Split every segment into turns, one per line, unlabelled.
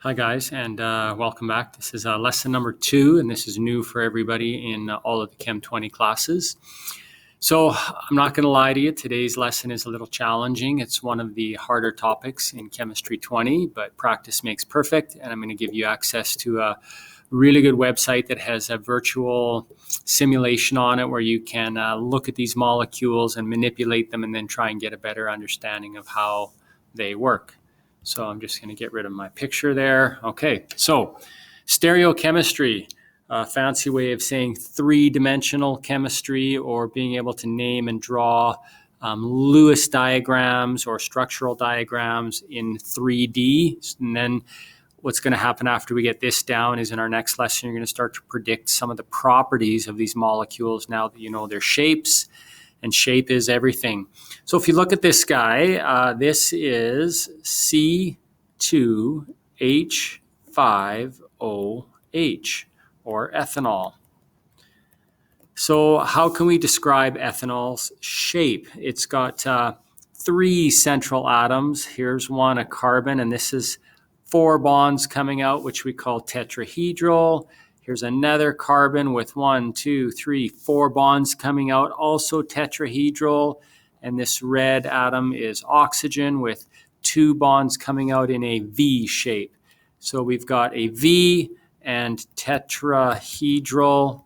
Hi guys, and welcome back. This is lesson number 2, and this is new for everybody in all of the Chem 20 classes. So I'm not going to lie to you, today's lesson is a little challenging. It's one of the harder topics in Chemistry 20, but practice makes perfect, and I'm going to give you access to a really good website that has a virtual simulation on it where you can look at these molecules and manipulate them and then try and get a better understanding of how they work. So I'm just going to get rid of my picture there. Okay, so stereochemistry, a fancy way of saying three-dimensional chemistry, or being able to name and draw Lewis diagrams or structural diagrams in 3D. And then what's going to happen after we get this down is in our next lesson, you're going to start to predict some of the properties of these molecules now that you know their shapes. And shape is everything. So if you look at this guy, this is C2H5OH, or ethanol. So how can we describe ethanol's shape? It's got 3 central atoms. Here's one, a carbon, and this is 4 bonds coming out, which we call tetrahedral. Here's another carbon with 4 bonds coming out, also tetrahedral. And this red atom is oxygen with 2 bonds coming out in a V shape. So we've got a V and tetrahedral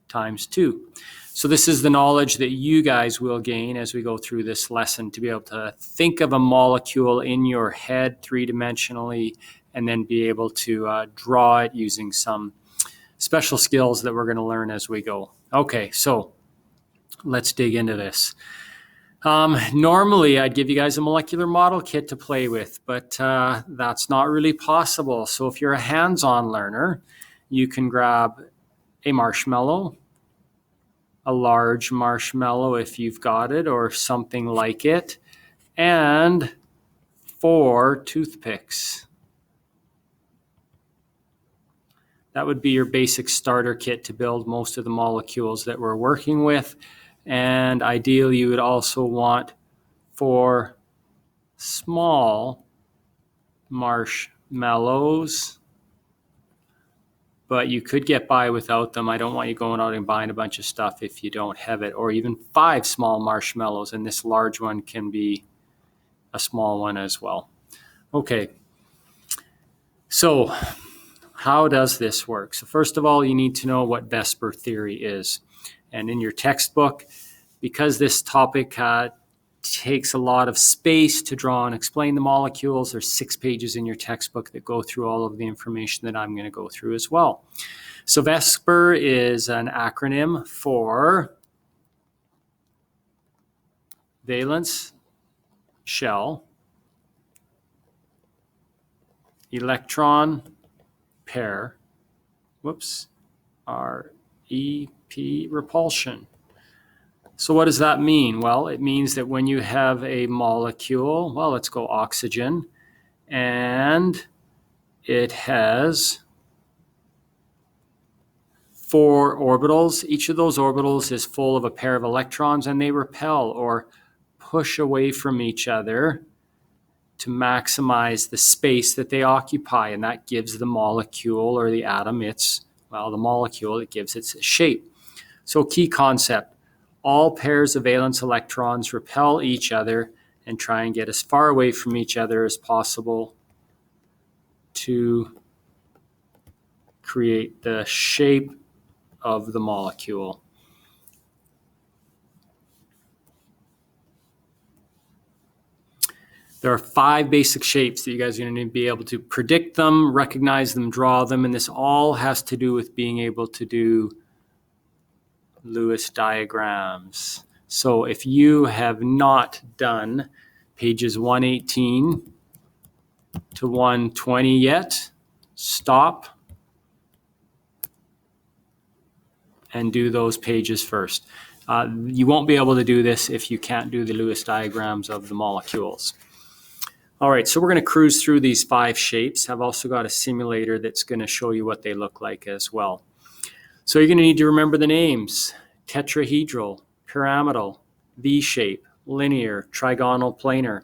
times 2. So this is the knowledge that you guys will gain as we go through this lesson, to be able to think of a molecule in your head 3-dimensionally and then be able to draw it using some special skills that we're going to learn as we go. Okay, so let's dig into this. Normally, I'd give you guys a molecular model kit to play with, but that's not really possible. So if you're a hands-on learner, you can grab a marshmallow, a large marshmallow if you've got it, or something like it, and 4 toothpicks. That would be your basic starter kit to build most of the molecules that we're working with. And ideally, you would also want 4 small marshmallows, but you could get by without them. I don't want you going out and buying a bunch of stuff if you don't have it, or even 5 small marshmallows, and this large one can be a small one as well. Okay, so how does this work? So first of all, you need to know what VSEPR theory is. And in your textbook, because this topic takes a lot of space to draw and explain the molecules, there's 6 pages in your textbook that go through all of the information that I'm going to go through as well. So VSEPR is an acronym for valence shell, electron pair, REP repulsion. So what does that mean? Well, it means that when you have a molecule, well, let's go oxygen, and it has 4 orbitals. Each of those orbitals is full of a pair of electrons, and they repel or push away from each other to maximize the space that they occupy, and that gives the molecule or the atom its, well, the molecule, it gives its shape. So key concept, all pairs of valence electrons repel each other and try and get as far away from each other as possible to create the shape of the molecule. There are 5 basic shapes that you guys are going to be able to predict them, recognize them, draw them, and this all has to do with being able to do Lewis diagrams. So if you have not done pages 118 to 120 yet, stop and do those pages first. You won't be able to do this if you can't do the Lewis diagrams of the molecules. All right, so we're going to cruise through these 5 shapes. I've also got a simulator that's going to show you what they look like as well. So you're going to need to remember the names: tetrahedral, pyramidal, V-shape, linear, trigonal, planar.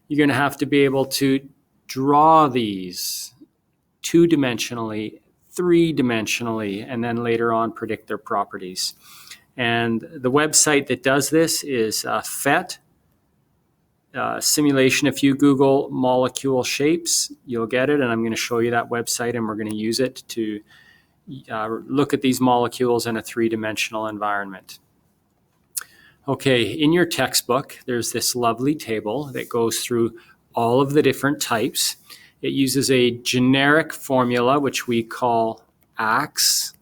You're going to have to be able to draw these two-dimensionally, three-dimensionally, and then later on predict their properties. And the website that does this is PhET simulation. If you Google molecule shapes, you'll get it. And I'm going to show you that website, and we're going to use it to look at these molecules in a three-dimensional environment. Okay, in your textbook, there's this lovely table that goes through all of the different types. It uses a generic formula, which we call ACTS.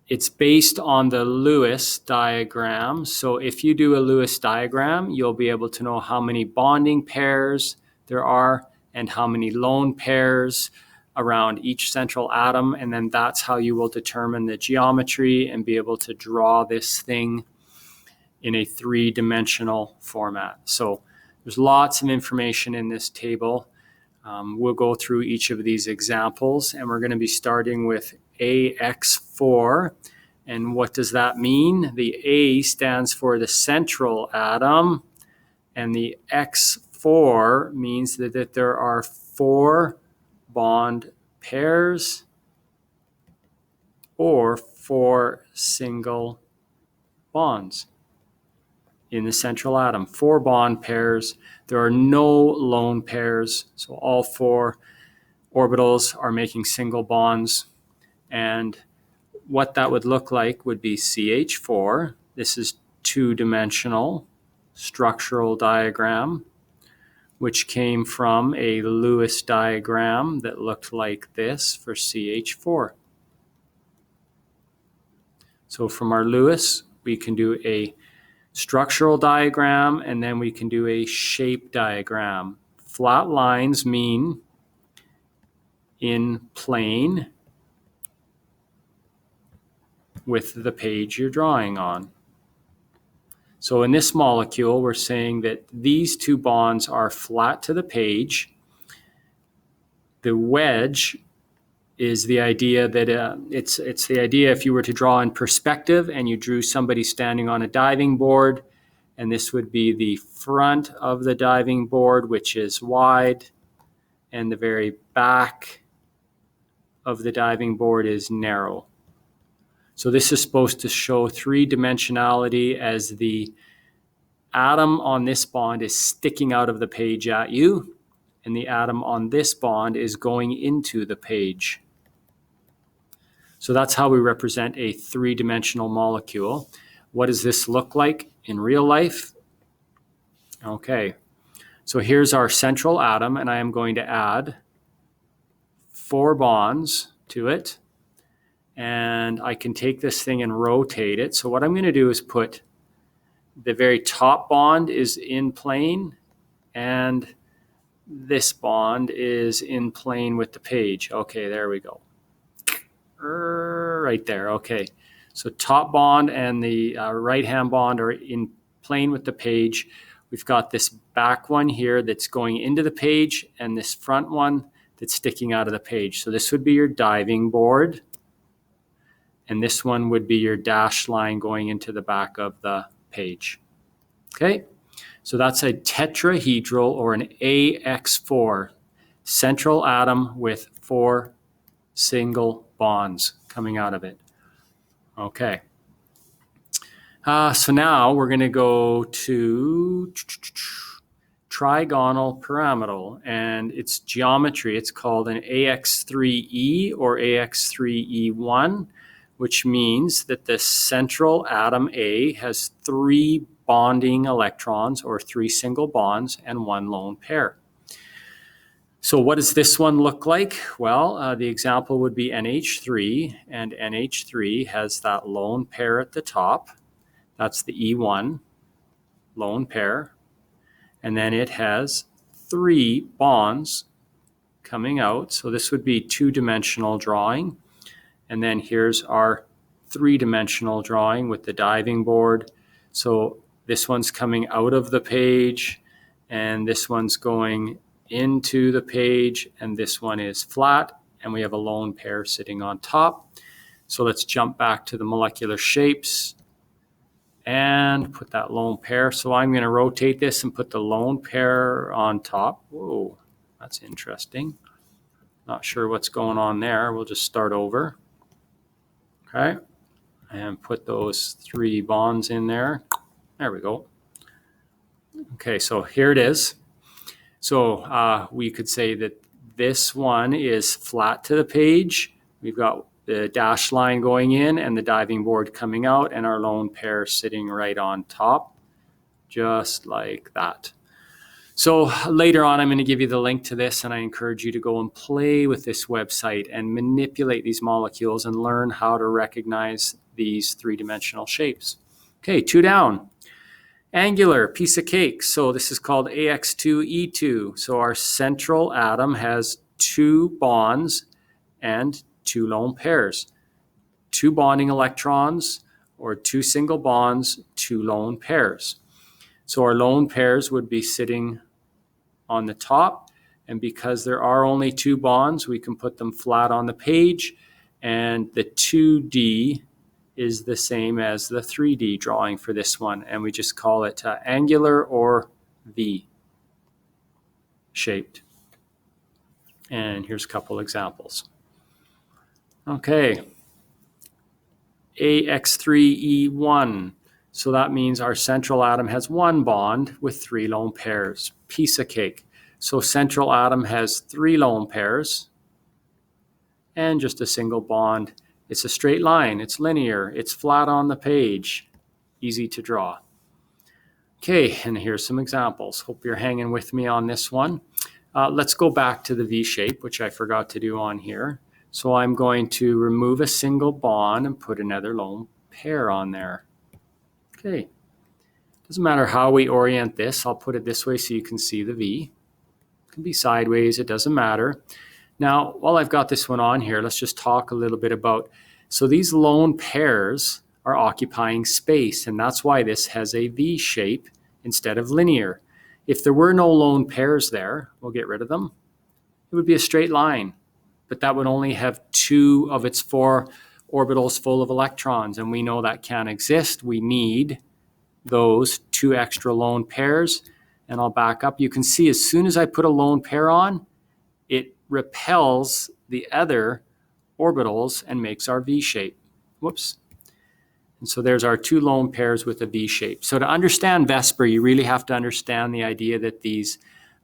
It's based on the Lewis diagram. So if you do a Lewis diagram, you'll be able to know how many bonding pairs there are and how many lone pairs around each central atom. And then that's how you will determine the geometry and be able to draw this thing in a three-dimensional format. So there's lots of information in this table. We'll go through each of these examples, and we're going to be starting with AX4. And what does that mean? The A stands for the central atom, and the X4 means that there are 4 bond pairs or 4 single bonds in the central atom. 4 bond pairs. There are no lone pairs, so all 4 orbitals are making single bonds. And what that would look like would be CH4. This is two-dimensional structural diagram, which came from a Lewis diagram that looked like this for CH4. So from our Lewis, we can do a structural diagram, and then we can do a shape diagram. Flat lines mean in plane with the page you're drawing on. So in this molecule, we're saying that these 2 bonds are flat to the page. The wedge is the idea that it's the idea if you were to draw in perspective and you drew somebody standing on a diving board, and this would be the front of the diving board, which is wide, and the very back of the diving board is narrow. So this is supposed to show three-dimensionality as the atom on this bond is sticking out of the page at you, and the atom on this bond is going into the page. So that's how we represent a three-dimensional molecule. What does this look like in real life? Okay, so here's our central atom, and I am going to add 4 bonds to it. And I can take this thing and rotate it. So what I'm going to do is put the very top bond is in plane, and this bond is in plane with the page. Okay, there we go. Right there. Okay, so top bond and the right-hand bond are in plane with the page. We've got this back one here that's going into the page, and this front one that's sticking out of the page. So this would be your diving board, and this one would be your dashed line going into the back of the page. Okay, so that's a tetrahedral, or an AX4, central atom with 4 single bonds coming out of it. Okay, so now we're going to go to trigonal pyramidal, and its geometry, it's called an AX3E or AX3E1, which means that the central atom A has 3 bonding electrons, or 3 single bonds, and 1 lone pair. So what does this one look like? Well, the example would be NH3, and NH3 has that lone pair at the top. That's the E1 lone pair. And then it has 3 bonds coming out. So this would be 2-dimensional drawing. And then here's our 3-dimensional drawing with the diving board. So this one's coming out of the page, and this one's going into the page, and this one is flat, and we have a lone pair sitting on top. So let's jump back to the molecular shapes and put that lone pair. So I'm going to rotate this and put the lone pair on top. Whoa, That's interesting. Not sure what's going on there. We'll just start over. Okay. And put those 3 bonds in there. There we go. Okay, so here it is. So we could say that this one is flat to the page. We've got the dash line going in and the diving board coming out, and our lone pair sitting right on top, just like that. So later on, I'm going to give you the link to this, and I encourage you to go and play with this website and manipulate these molecules and learn how to recognize these 3-dimensional shapes. Okay, 2 down. Angular, piece of cake. So this is called AX2E2. So our central atom has 2 bonds and 2 lone pairs. 2 bonding electrons, or 2 single bonds, 2 lone pairs. So our lone pairs would be sitting on the top, and because there are only 2 bonds, we can put them flat on the page, and the 2D is the same as the 3D drawing for this one, and we just call it angular or V shaped. And here's a couple examples. Okay, AX3E1. So that means our central atom has 1 bond with 3 lone pairs. Piece of cake. So central atom has 3 lone pairs and just a single bond. It's a straight line. It's linear. It's flat on the page. Easy to draw. Okay, and here's some examples. Hope you're hanging with me on this one. Let's go back to the V shape, which I forgot to do on here. So I'm going to remove a single bond and put another lone pair on there. Okay, doesn't matter how we orient this. I'll put it this way so you can see the V. It can be sideways, it doesn't matter. Now, while I've got this one on here, let's just talk a little bit about, so these lone pairs are occupying space, and that's why this has a V shape instead of linear. If there were no lone pairs there, we'll get rid of them. It would be a straight line, but that would only have 2 of its 4 orbitals full of electrons, and we know that can't exist. We need those 2 extra lone pairs, and I'll back up. You can see as soon as I put a lone pair on, it repels the other orbitals and makes our V shape. Whoops. And so there's our 2 lone pairs with a V shape. So to understand VSEPR, you really have to understand the idea that these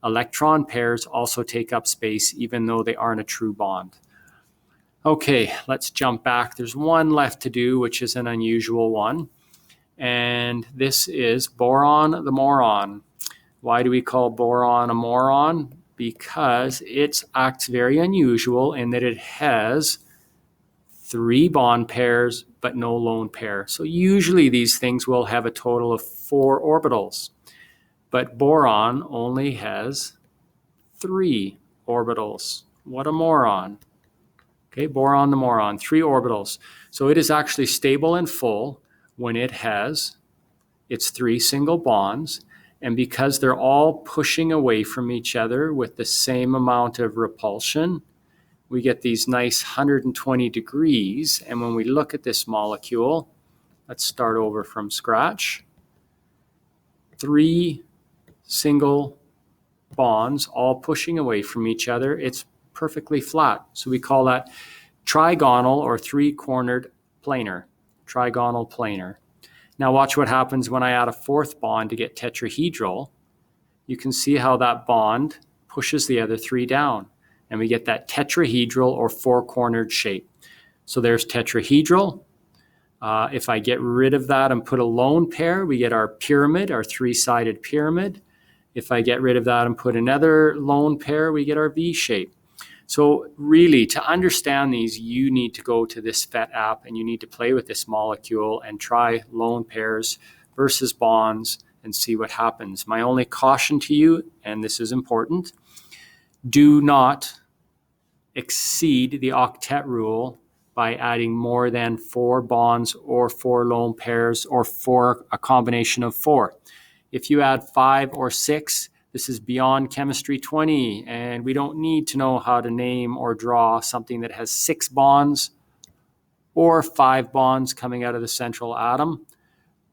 electron pairs also take up space even though they aren't a true bond. Okay, let's jump back. There's one left to do, which is an unusual one. And this is boron the moron. Why do we call boron a moron? Because it acts very unusual in that it has 3 bond pairs but no lone pair. So usually these things will have a total of 4 orbitals. But boron only has 3 orbitals. What a moron. Okay, boron the moron, 3 orbitals. So it is actually stable and full when it has its 3 single bonds. And because they're all pushing away from each other with the same amount of repulsion, we get these nice 120 degrees. And when we look at this molecule, let's start over from scratch. 3 single bonds all pushing away from each other. It's perfectly flat. So we call that trigonal or 3-cornered planar. Trigonal planar. Now watch what happens when I add a 4th bond to get tetrahedral. You can see how that bond pushes the other 3 down. And we get that tetrahedral or 4-cornered shape. So there's tetrahedral. If I get rid of that and put a lone pair, we get our pyramid, our 3-sided pyramid. If I get rid of that and put another lone pair, we get our V shape. So really, to understand these, you need to go to this PhET app and you need to play with this molecule and try lone pairs versus bonds and see what happens. My only caution to you, and this is important, do not exceed the octet rule by adding more than 4 bonds or 4 lone pairs or a combination of 4. If you add 5 or 6, this is beyond chemistry 20, and we don't need to know how to name or draw something that has 6 bonds or 5 bonds coming out of the central atom,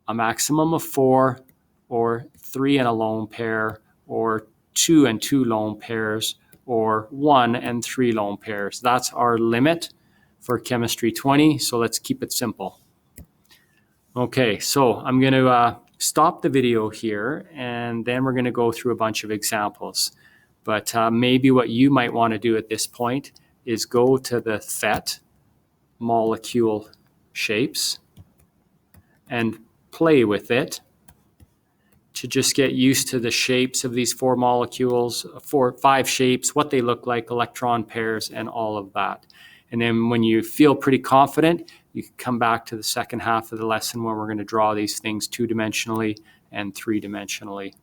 a maximum of 4, or 3 and a lone pair, or 2 and 2 lone pairs, or 1 and 3 lone pairs. That's our limit for Chemistry 20, so let's keep it simple. Okay, so I'm going to stop the video here, and then we're going to go through a bunch of examples. But maybe what you might want to do at this point is go to the PhET molecule shapes and play with it to just get used to the shapes of these 4 molecules, 5 shapes, what they look like, electron pairs, and all of that. And then when you feel pretty confident, you can come back to the second half of the lesson where we're going to draw these things 2-dimensionally and 3-dimensionally.